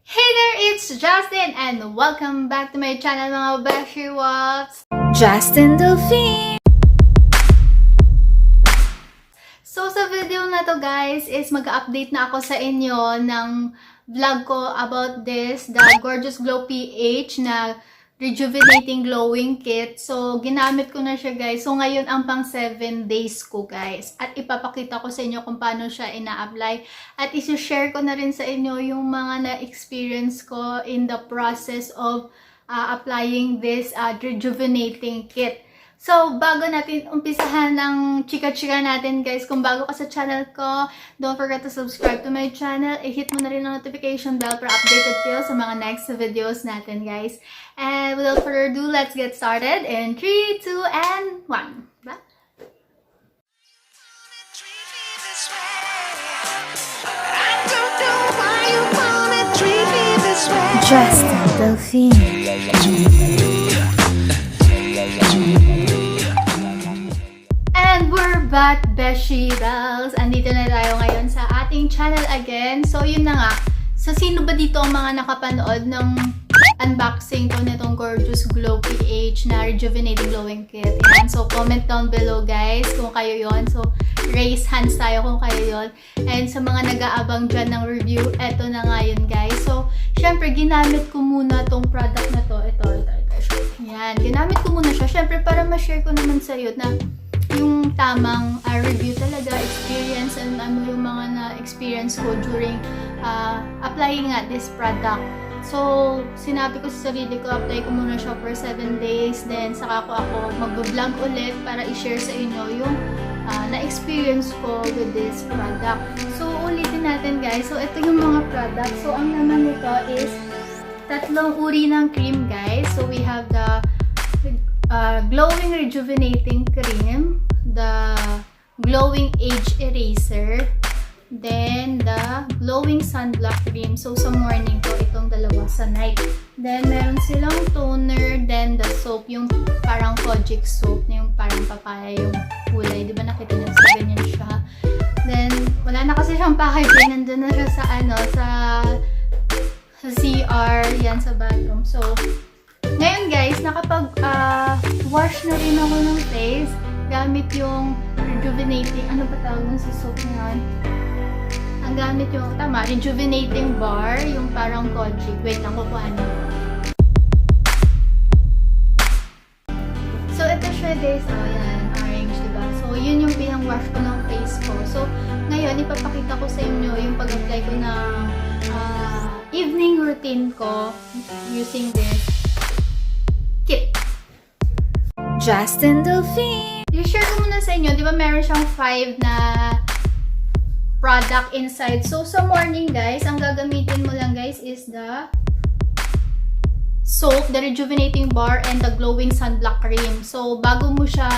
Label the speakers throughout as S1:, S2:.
S1: Hey there, it's Jastine and welcome back to my channel mga beshy wops!
S2: Jastine Delfin!
S1: So sa video na to guys is mag-update na ako sa inyo ng vlog ko about this, the Gorgeous Glow PH na Rejuvenating Glowing Kit. So, ginamit ko na siya guys. So, ngayon ang pang 7 days ko guys. At ipapakita ko sa inyo kung paano siya ina-apply. At isi-share ko na rin sa inyo yung mga na-experience ko in the process of applying this Rejuvenating Kit. So, bago natin umpisahan ng chika-chika natin guys, kung bago ka sa channel ko, don't forget to subscribe to my channel. I-hit mo na rin ang notification bell para updated kayo sa mga next videos natin guys. And without further ado, let's get started in 3, 2, and 1. Bye!
S2: Jastine Delfin!
S1: And we're back, Beshy Bells! Andito na tayo ngayon sa ating channel again. So, yun na nga. So, sino ba dito ang mga nakapanood ng unboxing ko nitong Gorgeous Glow PH na Rejuvenating Glowing Kit? Yan. So, comment down below guys kung kayo yon. So, raise hands tayo kung kayo yon. And sa mga nag-aabang dyan ng review, eto na nga yun guys. So, syempre, ginamit ko muna tong product na to. Ito. Yan. Ginamit ko muna siya. Syempre, para ma-share ko naman sa'yo na yung tamang review talaga, experience, and ano yung mga na-experience ko during applying nga this product. So, sinabi ko sa sarili ko, apply ko muna siya for 7 days, then saka ko ako mag-vlog ulit para i-share sa inyo yung na-experience ko with this product. So, ulitin natin guys. So, ito yung mga product. So, ang naman nito is tatlong uri ng cream guys. So, we have the Glowing Rejuvenating Cream, the Glowing Age Eraser, then the Glowing Sunblock Cream. So, sa morning ko, itong dalawa sa night. Then, meron silang toner, then the soap, yung parang kojic soap, yung parang papaya yung kulay. Di ba nakita niyo sa ganyan siya? Then, wala na kasi siyang packaging. Nandun na siya sa sa CR, yan sa bathroom. So, ngayon guys, nakapag-wash na rin ako ng face gamit yung rejuvenating, ano ba tawag nun sa soap ngayon? Ang gamit yung, rejuvenating bar, yung parang kojic. Wait lang, kukuhanin. So, ito siya guys, yan, orange, diba? So, yun yung pinang-wash ko ng face ko. So, ngayon, ipapakita ko sa inyo yung pag-apply ko ng evening routine ko using this kit.
S2: Jastine Delfin!
S1: I-share ko muna sa inyo, di ba meron siyang 5 na product inside. So, sa morning guys, ang gagamitin mo lang guys is the soap, the rejuvenating bar, and the glowing sunblock cream. So, bago mo siya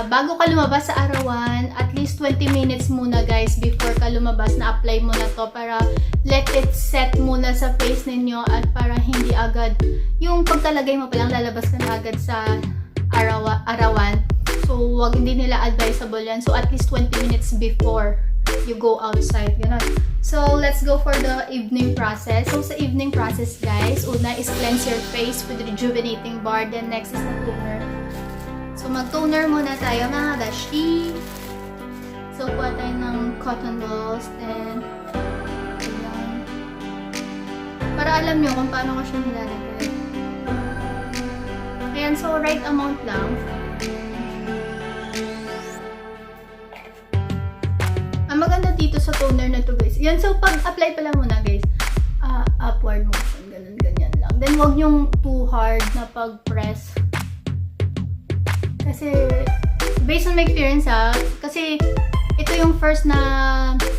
S1: bago ka lumabas sa arawan, at least 20 minutes muna guys before ka lumabas na apply mo na to para let it set muna sa face ninyo at para hindi agad yung pagkalagay mo palang lalabas ka na agad sa arawan. So, hindi nila advisable yan. So, at least 20 minutes before you go outside. Ganun. So, let's go for the evening process. So, sa evening process guys, una is cleanse your face with rejuvenating bar. Then, next is the toner. So, mag-toner muna tayo mga beshi. So, kuha tayo ng cotton balls. And, ayan. Para alam nyo kung paano ko siya nilalagay. Ayan, so, right amount lang. Ang maganda dito sa toner na to guys. Yan, so, pag-apply pala muna guys. Upward motion. Ganun, ganyan lang. Then, wag yung too hard na pag-press. Kasi, based on my experience kasi ito yung first na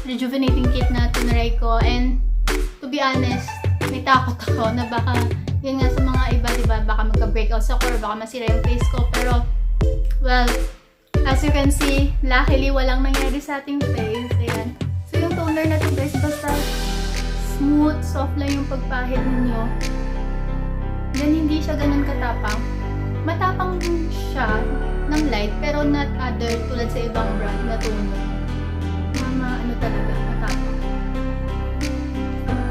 S1: rejuvenating kit na tinry ko, and to be honest, may takot ako na baka, yun nga sa mga iba, diba, baka magka-breakout sa core, baka masira yung face ko, pero, well, as you can see, luckily, walang nangyari sa ating face, ayan. So, yung toner na to guys, basta smooth, soft lang yung pagpahid ninyo, then hindi siya ganun katapang. Matapang siya ng light, pero not other tulad sa ibang brand na toner. Ano talaga, matapang.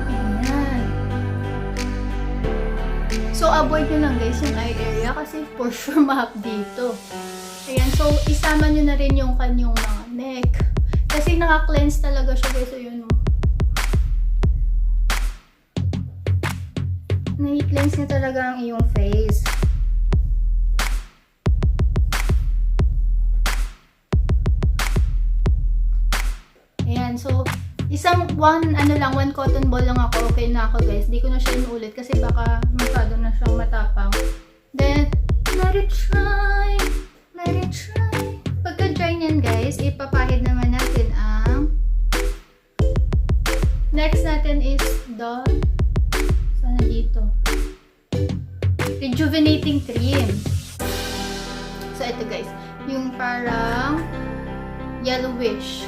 S1: Ayan. So, avoid nyo lang guys yung eye area kasi for sure mahap dito. Ayan, so isama nyo na rin yung kanyang mga neck. Kasi naka-cleanse talaga siya guys. So, yun. Nai-cleanse niya talaga ang iyong face. Ayan, so one cotton ball lang ako. Okay na ako guys. Di ko na siya inuulit kasi baka masyado na siyang matapang. Then, let it try. Let it try. Pagka-dry niyan guys, ipapahid naman natin ang next natin is the sana dito. Rejuvenating cream. So, ito guys. Yung parang yellowish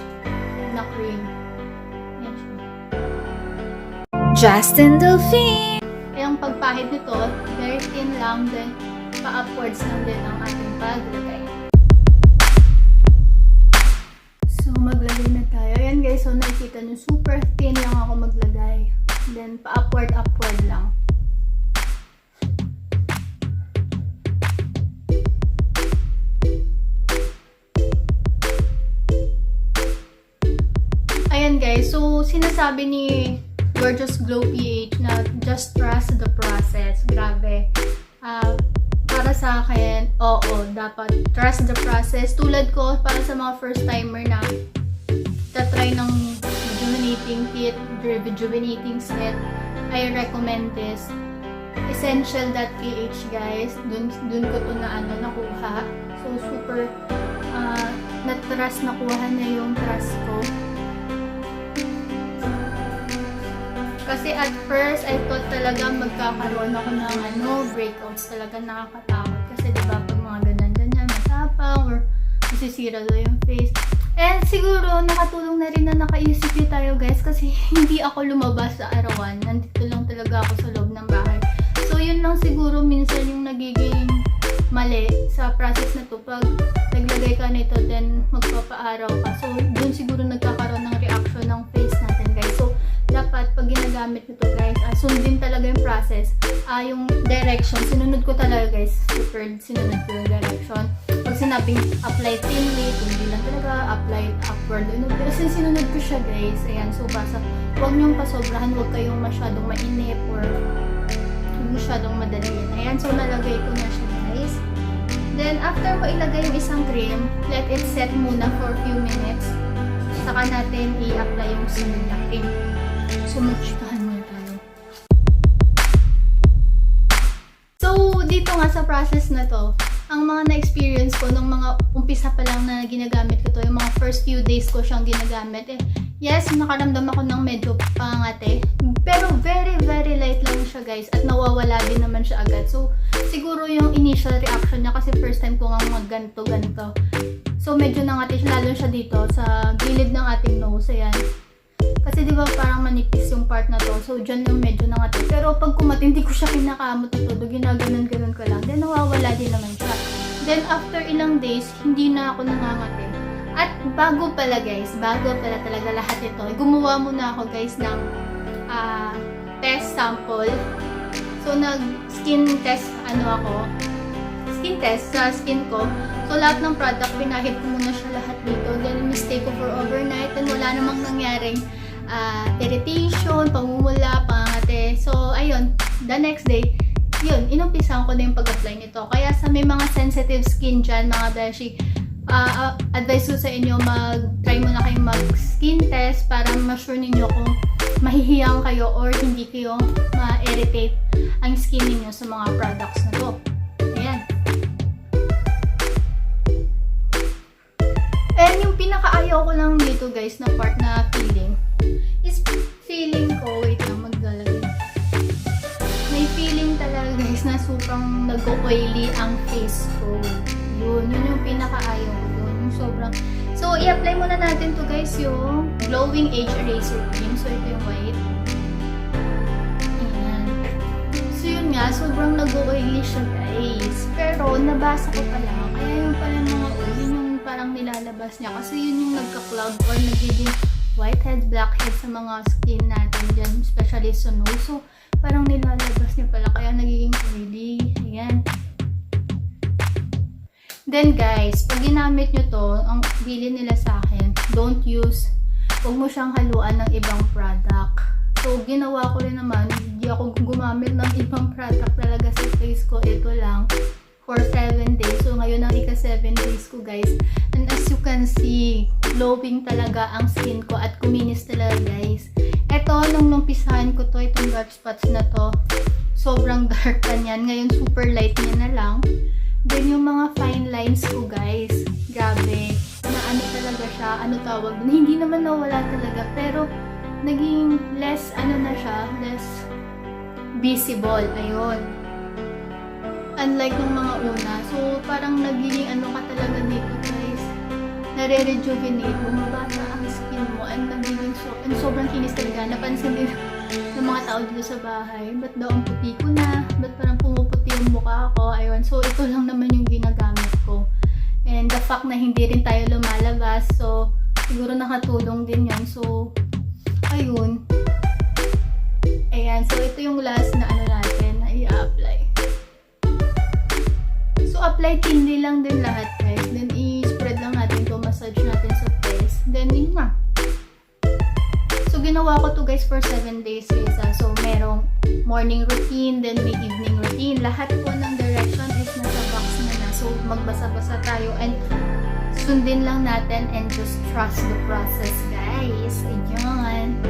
S1: na cream.
S2: Jastine Delfin.
S1: Ang pagpahid nito, very thin lang, then pa-upwards lang din ang ating paglagay. So, maglagay na tayo. Ayan guys, so nakikita nyo, super thin lang ako maglagay. Then, pa-upward lang. Ayan guys, so sinasabi ni Gorgeous Glow PH na just trust the process. Grabe. Para sa akin, oo, dapat trust the process. Tulad ko, para sa mga first timer na tatry ng rejuvenating kit, rejuvenating set, I recommend this. Essential.ph guys. Dun ko to nakuha. So, super na-trust, nakuha na yung trust ko. Kasi at first, I thought talaga magkakaroon ako ng breakouts. Talaga nakakatakot. Kasi diba, pag mga ganyan-ganyan, matapang, or masisira daw yung face. And siguro, nakatulong na rin na naka-ECQ tayo guys. Kasi hindi ako lumabas sa arawan. Nandito lang talaga ako sa loob ng bahay. So, yun lang siguro minsan yung nagiging mali sa process na to. Pag naglagay ka nito, then magpapaaraw ka. So, dun siguro nagkakaroon ng reaction ng face natin guys. So, dapat pag ginagamit nito guys, sundin talaga yung process. Yung direction, sinunod ko talaga guys. Super sinunod ko yung direction. Pag sinabing apply thinly, hindi lang talaga, apply upward. Kasi sinunod ko siya guys. Ayan, so basta huwag niyong pasobrahan, huwag kayong masyadong mainip or masyadong madaliin. Ayan, so nalagay ko na siya guys. Then, after mo ilagay yung isang cream, let it set muna for a few minutes. Saka natin i-apply yung sunod na cream. So, mag-chikahan muna tayo. So, dito nga sa process na to, ang mga na-experience ko nung mga umpisa pa lang na ginagamit ko to, yung mga first few days ko siyang ginagamit, yes, nakaramdam ako ng medyo pangate. Pero very, very light lang siya guys. At nawawala din naman siya agad. So, siguro yung initial reaction niya kasi first time ko nga mag-ganto-ganto. So, medyo nangati siya, lalo siya dito sa gilid ng ating nose. Ayan. Kasi di ba parang manipis yung part na to. So, dyan yung medyo nangati. Pero pag kumati, hindi ko siya kinakamot na todo. Ginaganon-ganon ko lang. Then, nawawala din naman siya. Then, after ilang days, hindi na ako nangangati. At bago pala guys, bago pala talaga lahat ito, gumawa muna ako guys ng test sample. So, nag-skin test, skin test sa skin ko. So, lahat ng product, pinahid ko muna siya lahat dito. Then, mistake ko for overnight. And wala namang nangyaring irritation, pamumula, pangangate. So, ayun, the next day, yun, inumpisahan ko na yung pag-apply nito. Kaya sa may mga sensitive skin dyan, mga beshi, advice ko sa inyo, try muna kayong mag-skin test para ma-sure ninyo kung mahihiyang kayo or hindi kayo ma-irritate ang skin ninyo sa mga products na to. Ayan. And yung pinaka-ayaw ko lang dito guys na part na feeling is feeling ko, wait lang, maglalagay. May feeling talaga guys na sobrang nag-oily ang face ko. Yun yung pinaka-ayaw ko doon. Yung sobrang... So, i-apply muna natin to guys yung Glowing Age Eraser Cream. So, ito yung white. Ayan. So, yun nga, sobrang nag-oily siya guys. Pero, nabasa ko pala. Kaya yung pala mga oil, yun yung parang nilalabas niya. Kasi yun yung nagka-cloud or nagiging whiteheads, blackheads sa mga skin natin. natin dyan, especially sa nose. So, parang nilalabas niya pala, kaya nagiging oily. Ayan. Then guys, pag ginamit nyo to, ang bilin nila sa akin, huwag mo siyang haluan ng ibang product. So, ginawa ko rin naman, hindi ako gumamit ng ibang product talaga sa face ko. Ito lang, for 7 days. So, ngayon ang ika-7 days ko guys. And as you can see, glowing talaga ang skin ko at kuminis talaga guys. Ito, nung numpisahan ko to, itong dark spots na to, sobrang dark pa niyan. Ngayon, super light niya na lang. Then, yung mga fine lines ko, guys, grabe, na ano talaga siya, ano tawag, hindi naman nawala talaga, pero, naging less, ano na siya, less visible, ayun. Unlike nung mga una, so, parang naging, ano ka talaga dito, guys, nare-rejuvenate, bumabata ang skin mo, and naging, sobrang kinis talaga, napansin din ng mga tao dito sa bahay, ba't daw ang puti ko na, ba't parang pumuputi yung mukha ko, ayun. So, ito lang naman yung ginagamit ko. And the fact na hindi rin tayo lumalabas, so, siguro nakatulong din yan. So, ayun. Ayan. So, ito yung last na ano natin, na i-apply. So, apply thinly lang din lahat, guys. Then, i-spread lang natin to, massage natin sa face. Then, yun na. So, ginawa ko to guys for 7 days guys. So, merong morning routine, then may evening routine. Lahat po ng direction is nasa box na. So, magbasa-basa tayo and sundin lang natin and just trust the process guys. Ayan.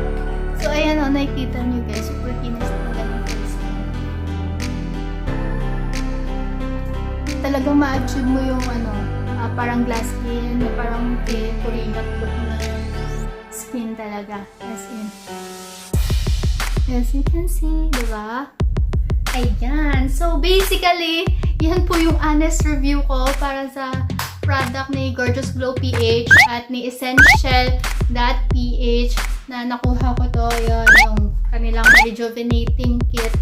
S1: So, ayan o, nakikita nyo guys. Super kinis talaga ng face ko. Talagang ma-achieve mo yung ano, parang glass skin, parang Korean look na skin talaga, as in. As you can see, diba? Ayan. So, basically, yan po yung honest review ko para sa product ni Gorgeous Glow PH at ni Essential.ph na nakuha ko to. Yun, yung kanilang rejuvenating kit.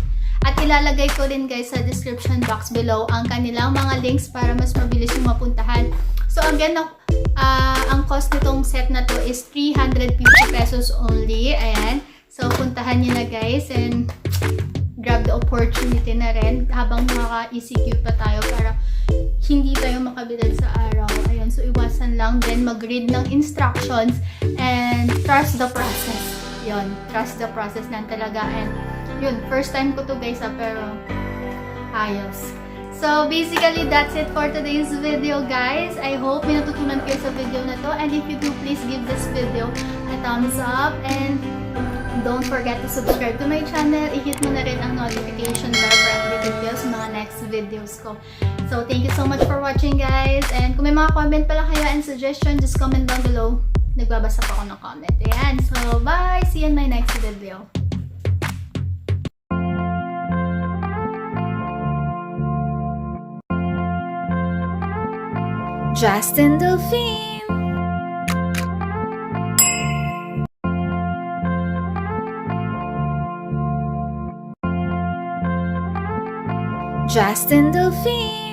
S1: At ilalagay ko rin guys sa description box below ang kanilang mga links para mas mabilis yung mapuntahan. So, again, ang cost nitong set na to is 350 pesos only. Ayan. So, puntahan nyo na guys and grab the opportunity na rin habang nakaka-ECQ pa tayo para hindi tayo makabilad sa araw. Ayan. So, iwasan lang din mag-read ng instructions and trust the process. Yun. Trust the process lang talaga. And yun. First time ko to guys pero ayos. So, basically, that's it for today's video, guys. I hope may natutunan kayo sa video na to. And if you do, please give this video a thumbs up. And don't forget to subscribe to my channel. I-hit mo na rin ang notification bell for updated videos sa mga next videos ko. So, thank you so much for watching, guys. And kung may mga comment pala kayo and suggestion, just comment down below. Nagbabasa pa ako ng comment. Ayan. So, bye! See you in my next video.
S2: Jastine Delfin. Jastine Delfin.